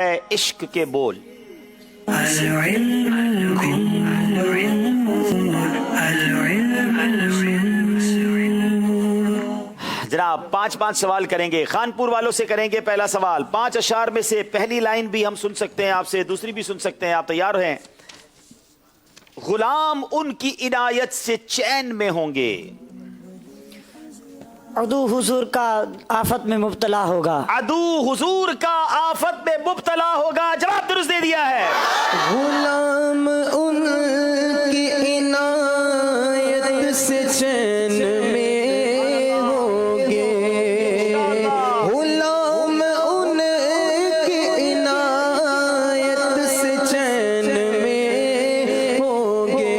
عشق کے بول. جناب 5 سوال کریں گے، خانپور والوں سے کریں گے. پہلا سوال 5 اشعار میں سے پہلی لائن بھی ہم سن سکتے ہیں آپ سے، دوسری بھی سن سکتے ہیں. آپ تیار ہیں؟ غلام ان کی عنایت سے چین میں ہوں گے. عدو حضور کا آفت میں مبتلا ہوگا. عدو حضور کا آفت میں مبتلا ہوگا. جواب درست دے دیا ہے. غلام ان کی عنایت سے چین میں ہوں گے. غلام ان کی عنایت سے چین میں ہوں گے.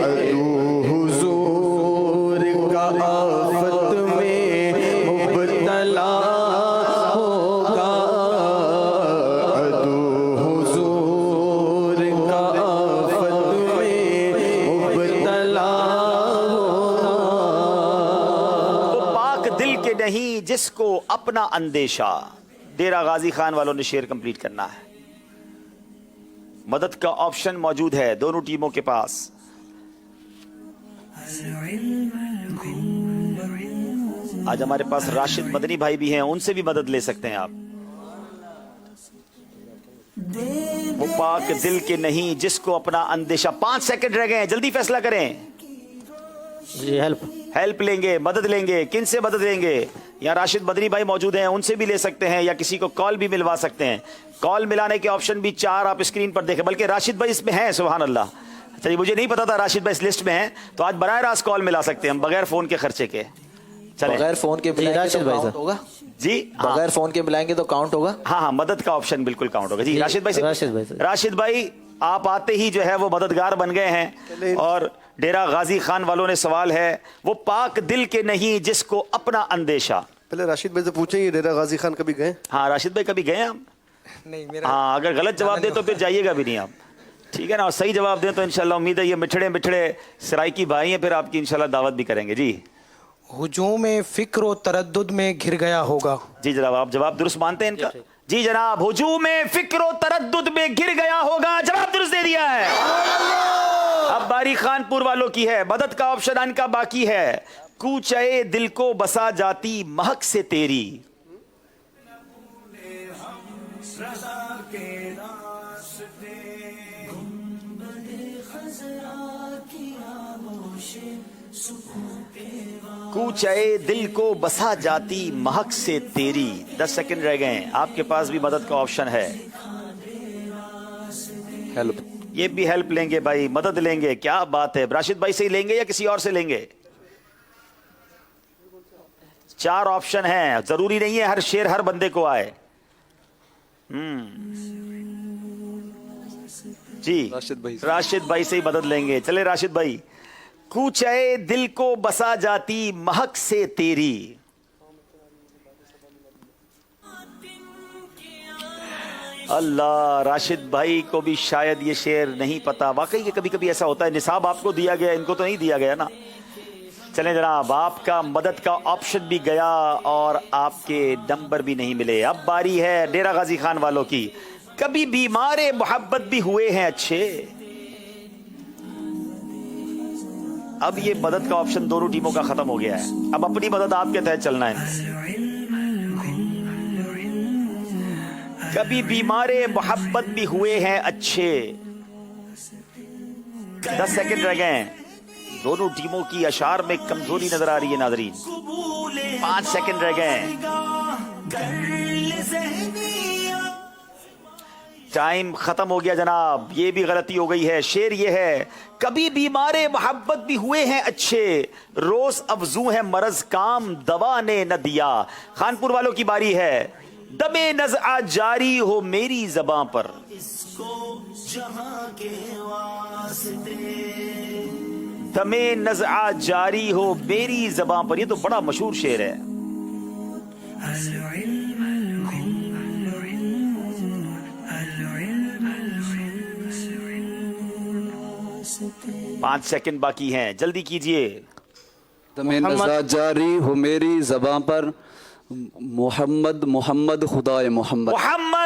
عدو حضور کا آفت میں مبتلا ہوگا. عدو حضور کا آفت میں مبتلا ہوگا. وہ پاک دل کے نہیں جس کو اپنا اندیشہ. ڈیرہ غازی خان والوں نے شعر کمپلیٹ کرنا ہے. مدد کا آپشن موجود ہے دونوں ٹیموں کے پاس. آج ہمارے پاس راشد مدنی بھائی بھی ہیں، ان سے بھی مدد لے سکتے ہیں آپ. وہ پاک دل کے نہیں جس کو اپنا اندیشہ. 5 سیکنڈ رہ گئے ہیں، جلدی فیصلہ کریں. جی ہیلپ لیں گے، مدد لیں گے. کن سے مدد لیں گے؟ یا راشد مدنی بھائی موجود ہیں، ان سے بھی لے سکتے ہیں، یا کسی کو کال بھی ملوا سکتے ہیں. کال ملانے کے آپشن بھی 4 آپ اسکرین پر دیکھیں. بلکہ راشد بھائی اس میں ہیں، سبحان اللہ. چلیے، مجھے نہیں پتا تھا راشد بھائی اس لسٹ میں ہیں، تو آج براہ راست کال ملا سکتے ہیں ہم بغیر فون کے خرچے کے. چلیں بغیر فون کے ملائیں گے تو کاؤنٹ ہوگا. جی، بغیر فون کے ملائیں گے تو کاؤنٹ ہوگا. ہاں مدد کا آپشن بالکل کاؤنٹ ہوگا. جی راشد بھائی سے. راشد بھائی آپ آتے ہی جو ہے وہ مددگار بن گئے ہیں. اور ڈیرہ غازی خان والوں نے سوال ہے، وہ پاک دل کے نہیں جس کو اپنا اندیشہ. پہلے راشد بھائی سے پوچھیں یہ ڈیرہ غازی خان کبھی گئے؟ ہاں راشد بھائی کبھی گئے آپ؟ نہیں میرا. ہاں اگر غلط جواب دیں تو پھر جائیے گا بھی نہیں آپ. ٹھیک ہے نا، اور صحیح جواب دیں تو انشاءاللہ امید ہے یہ مٹھڑے سرائکی بھائی ہیں، پھر آپ کی انشاءاللہ دعوت بھی کریں گے. جی ہجوم فکر و تردد میں گھر گیا ہوگا. جی جناب، آپ جواب درست مانتے ہیں ان کا؟ جی جناب، ہجوم فکر و تردد میں گر گیا ہوگا. جواب درست دے دیا ہے. اب باری خانپور والوں کی ہے. مدد کا آپشن ان کا باقی ہے. کوچے دل کو بسا جاتی مہک سے تیری. کوچے دل کو بسا جاتی مہک سے تیری. 10 سیکنڈ رہ گئے ہیں، آپ کے پاس بھی مدد کا آپشن ہے. ہیلپ. یہ بھی ہیلپ لیں گے بھائی، مدد لیں گے. کیا بات ہے، راشد بھائی سے ہی لیں گے یا کسی اور سے لیں گے؟ 4 آپشن ہیں، ضروری نہیں ہے ہر شعر ہر بندے کو آئے. جی راشد بھائی سے ہی مدد لیں گے. چلے راشد بھائی. کوچے دل کو بسا جاتی مہک سے تیری. اللہ، راشد بھائی کو بھی شاید یہ شعر نہیں پتا. واقعی یہ کبھی کبھی ایسا ہوتا ہے، نصاب آپ کو دیا گیا، ان کو تو نہیں دیا گیا نا. چلیں جناب، آپ کا مدد کا آپشن بھی گیا اور آپ کے نمبر بھی نہیں ملے. اب باری ہے ڈیرہ غازی خان والوں کی. کبھی بیمار محبت بھی ہوئے ہیں اچھے. اب یہ مدد کا آپشن دونوں ٹیموں کا ختم ہو گیا ہے. اب اپنی مدد آپ کے تحت چلنا ہے. کبھی بیمار محبت بھی ہوئے ہیں اچھے. 10 سیکنڈ رہ گئے ہیں. دونوں ٹیموں کی اشعار میں کمزوری نظر آ رہی ہے ناظرین. 5 سیکنڈ رہ گئے ہیں. ٹائم ختم ہو گیا جناب. یہ بھی غلطی ہو گئی ہے. شعر یہ ہے، کبھی بیمار محبت بھی ہوئے ہیں اچھے، روز افزوں ہے مرض کام دوا نے نہ دیا. خانپور والوں کی باری ہے. دم نزع جاری ہو میری زباں پر. دم نزع جاری ہو میری زباں پر. یہ تو بڑا مشہور شعر ہے. 5 سیکنڈ باقی ہیں، جلدی کیجئے. دم نزع جاری ہو میری زباں پر، محمد محمد خدائے محمد. محمد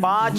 5